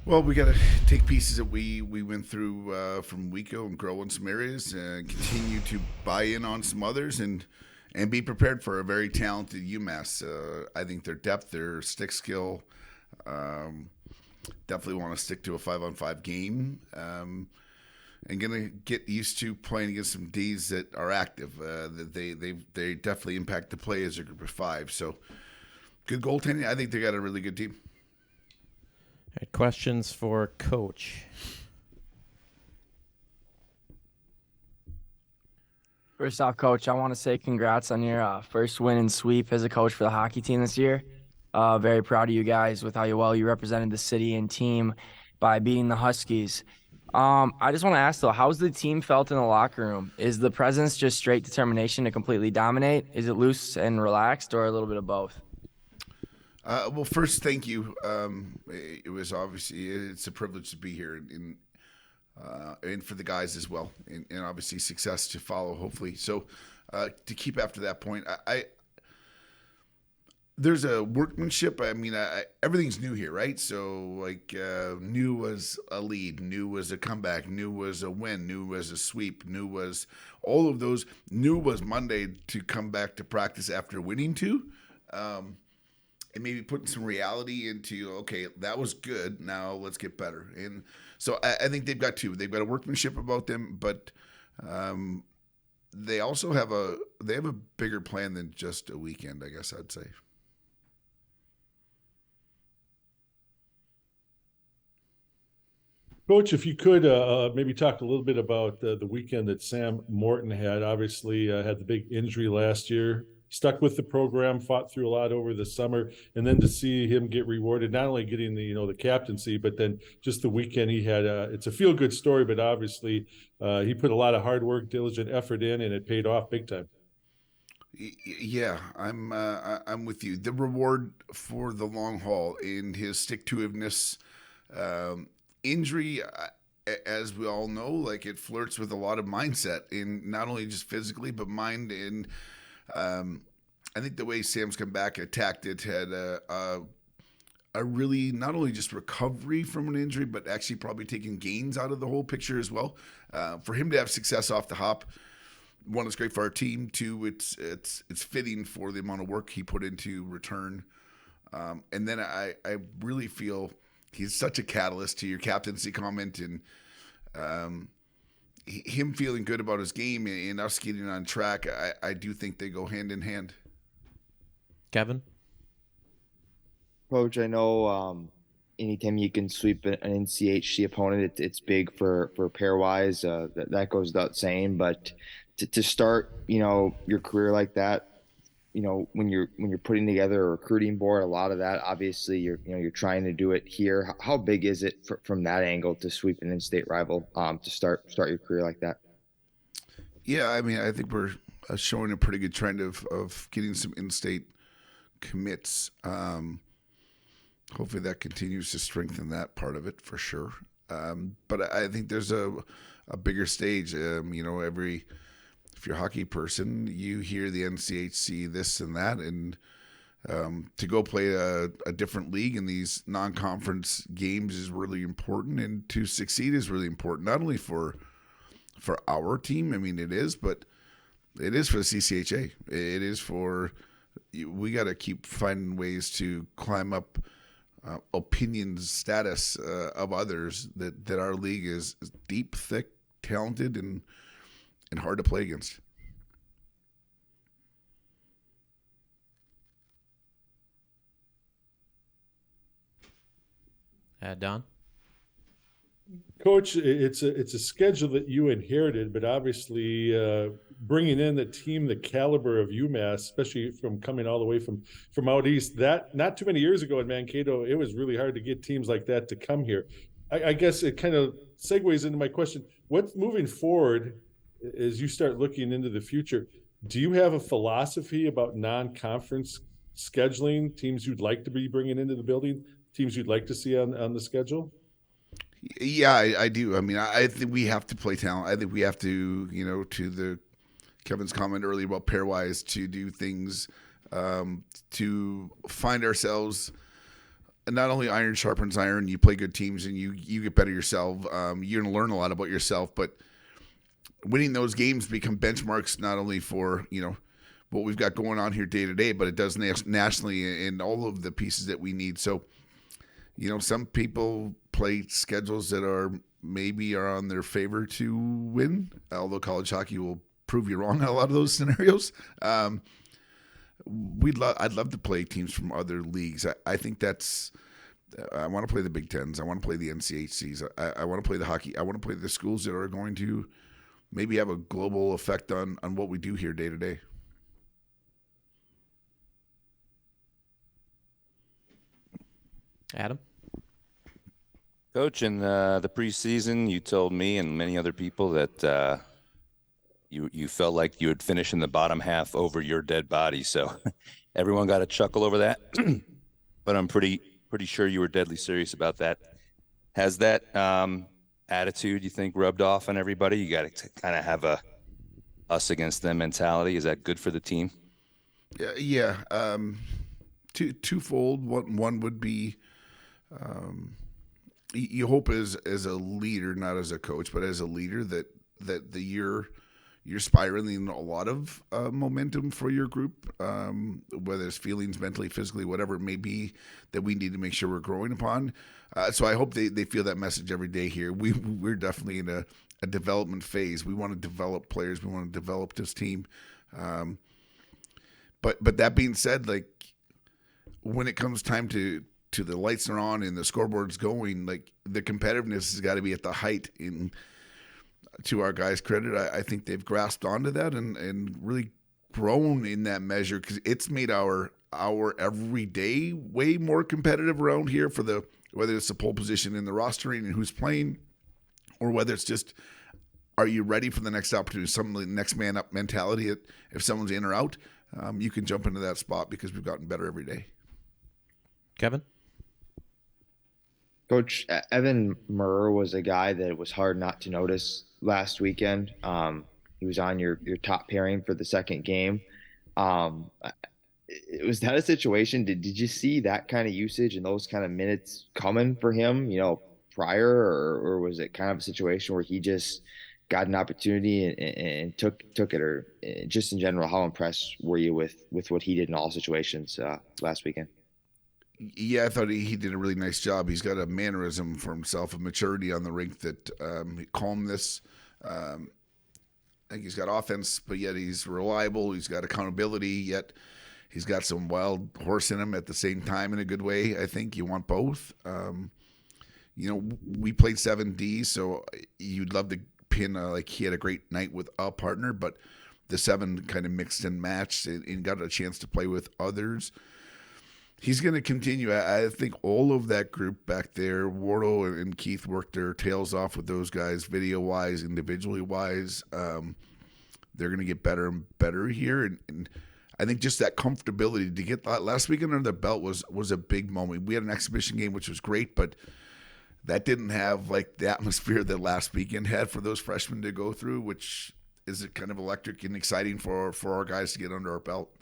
Well, we got to take pieces that we went through from WECO and grow in some areas, and continue to buy in on some others, and be prepared for a very talented UMass. I think their depth, their stick skill, um, definitely want to stick to a 5-on-5 game. And gonna get used to playing against some Ds that are active. That they definitely impact the play as a group of five. So good goaltending. I think they got a really good team. All right, questions for Coach. First off, Coach, I want to say congrats on your first win and sweep as a coach for the hockey team this year. Very proud of you guys with how well you represented the city and team by beating the Huskies. I just want to ask, though, how's the team felt in the locker room? Is the presence just straight determination to completely dominate? Is it loose and relaxed, or a little bit of both? Well, first, thank you. It was obviously it's a privilege to be here, and for the guys as well, and obviously success to follow, hopefully. So to keep after that point, I there's a workmanship. I mean, everything's new here, right? So like new was a lead, new was a comeback, new was a win, new was a sweep, new was all of those. New was Monday to come back to practice after winning two. And maybe putting some reality into, okay, that was good. Now let's get better. And so I think they've got two. They've got a workmanship about them, but they also have a bigger plan than just a weekend, I guess I'd say. Coach, if you could maybe talk a little bit about the weekend that Sam Morton had. Obviously, had the big injury last year. Stuck with the program, fought through a lot over the summer, and then to see him get rewarded, not only getting the captaincy, but then just the weekend he had. It's a feel good story, but obviously he put a lot of hard work, diligent effort in, and it paid off big time. Yeah, I'm with you. The reward for the long haul in his stick-to-itiveness, injury, as we all know, like it flirts with a lot of mindset, in not only just physically but mind and. I think the way Sam's come back, attacked it, had a really not only just recovery from an injury, but actually probably taking gains out of the whole picture as well. For him to have success off the hop, one, it's great for our team. Two, it's fitting for the amount of work he put into return. And then I really feel he's such a catalyst to your captaincy comment, and him feeling good about his game and us getting on track. I do think they go hand in hand. Kevin? Coach, I know anytime you can sweep an NCHC opponent, it's big for pairwise. That goes without saying. But to start, your career like that, when you're putting together a recruiting board, a lot of that, obviously you're trying to do it here. How big is it from that angle to sweep an in-state rival to start your career like that? Yeah, I mean, I think we're showing a pretty good trend of getting some in-state commits. Hopefully that continues to strengthen that part of it for sure. But I think there's a bigger stage. If you're a hockey person, you hear the NCHC this and that, and to go play a different league in these non-conference games is really important, and to succeed is really important, not only for our team. I mean, it is, but it is for the CCHA. It is for we got to keep finding ways to climb up opinion status of others. That our league is deep, thick, talented, and hard to play against. Don? Coach, it's a schedule that you inherited, but obviously bringing in the team, the caliber of UMass, especially from coming all the way from out east, that not too many years ago in Mankato, it was really hard to get teams like that to come here. I guess it kind of segues into my question. What's moving forward as you start looking into the future? Do you have a philosophy about non-conference scheduling, teams you'd like to be bringing into the building, teams you'd like to see on the schedule? Yeah, I do. I mean, I think we have to play talent. I think we have to, to the Kevin's comment earlier about pairwise, to do things to find ourselves not only iron sharpens iron, you play good teams and you get better yourself. You're going to learn a lot about yourself, but winning those games become benchmarks not only for, what we've got going on here day to day, but it does nationally in all of the pieces that we need. So, some people play schedules that are on their favor to win, although college hockey will prove you wrong in a lot of those scenarios. I'd love to play teams from other leagues. I think I want to play the Big Tens. I want to play the NCHCs. I want to play the hockey. I want to play the schools that are going to maybe have a global effect on what we do here day to day. Adam? Coach, in the preseason, you told me and many other people that you felt like you would finish in the bottom half over your dead body. So everyone got a chuckle over that, but I'm pretty sure you were deadly serious about that. Has that attitude, you think, rubbed off on everybody? You got to kind of have a us against them mentality. Is that good for the team? Yeah. Twofold. One would be, you hope as a leader, not as a coach, but as a leader that you're spiraling a lot of momentum for your group, whether it's feelings, mentally, physically, whatever it may be, that we need to make sure we're growing upon. So I hope they feel that message every day here. We're definitely in a development phase. We want to develop players. We want to develop this team. But that being said, like when it comes time to the lights are on and the scoreboard's going, like the competitiveness has got to be at the height. To our guys' credit, I think they've grasped onto that and really grown in that measure, because it's made our everyday way more competitive around here for whether it's the pole position in the rostering and who's playing, or whether it's just, are you ready for the next opportunity? Some of the next man up mentality. If someone's in or out, you can jump into that spot because we've gotten better every day. Kevin? Coach, Evan Murr was a guy that was hard not to notice last weekend. He was on your top pairing for the second game. Was that a situation? Did you see that kind of usage and those kind of minutes coming for him, prior, or was it kind of a situation where he just got an opportunity and took it? Or just in general, how impressed were you with what he did in all situations last weekend? Yeah, I thought he did a really nice job. He's got a mannerism for himself, a maturity on the rink that calmness. I think he's got offense, but yet he's reliable. He's got accountability, yet he's got some wild horse in him at the same time in a good way. I think you want both. We played 7D, so you'd love to pin like he had a great night with a partner, but the 7 kind of mixed and matched and got a chance to play with others. He's going to continue. I think all of that group back there, Wardle and Keith, worked their tails off with those guys, video-wise, individually-wise. They're going to get better and better here. And I think just that comfortability to get that last weekend under the belt was a big moment. We had an exhibition game, which was great, but that didn't have like the atmosphere that last weekend had for those freshmen to go through, which is kind of electric and exciting for our guys to get under our belt.